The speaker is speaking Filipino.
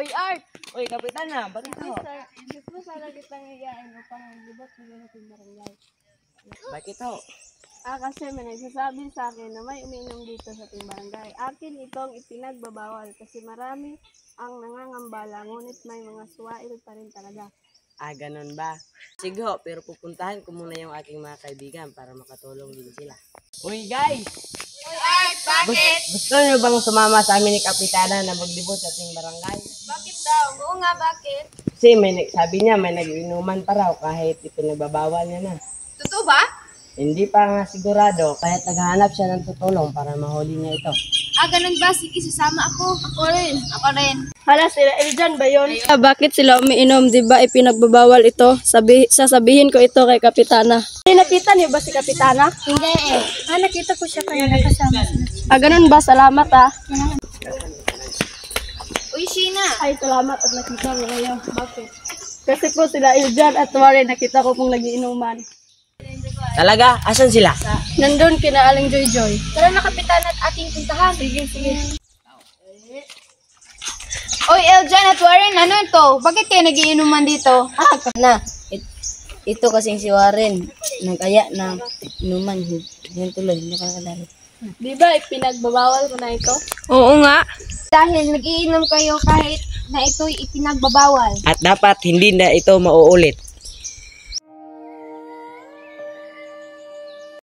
Uy, Art! Uy, Kapitana, bakit ho? Gusto sana kitang iyain upang libot mo natin barangay. Bakit ho? Kasi may nagsasabi sa akin na may umiinom dito sa ating barangay. Akin itong ipinagbabawal kasi marami ang nangangambala ngunit may mga suwail pa rin talaga. Ganun ba? Sige ho, pero pupuntahan ko muna yung aking mga kaibigan para makatulong din sila. Uy, guys! Uy, Art! Bakit? Gusto niyo bang sumama sa amin ni Kapitana na maglibot sa ating barangay? Bakit daw? Oo nga, bakit? Kasi sabi niya may nag-inuman pa raw kahit ipinagbabawal niya na. Totoo ba? Hindi pa nga sigurado, kahit naghahanap siya ng tutulong para mahuli niya ito. Ganun ba? Sige, sasama ako. Ako rin. Hala, sila Eljan ba yun? Bakit sila umiinom? Di ba ipinagbabawal ito? Sasabihin ko ito kay Kapitana. Nakita niyo ba si Kapitana? Hindi eh. Nakita ko siya kaya nakasama sila. Ganun ba? Salamat Uy, Sheena. Ay, salamat at nakita mo ngayon. Bakit? Kasi po sila Eljan at Warren nakita ko pong nagiinuman. Talaga? Asan sila? Nandun kina Aling Joy Joy. Tara na, Kapitan, at ating puntahan. Sige. Uy, Eljan at Warren, ano ito? Bakit kayo nagiinuman dito? Na, ito kasing si Warren, nagkaya na inuman, hindi tuloy, hindi ka nakadali. Di ba ipinagbabawal ko na ito? Oo nga. Dahil nagiinom kayo kahit na ito'y ipinagbabawal. At dapat hindi na ito mauulit.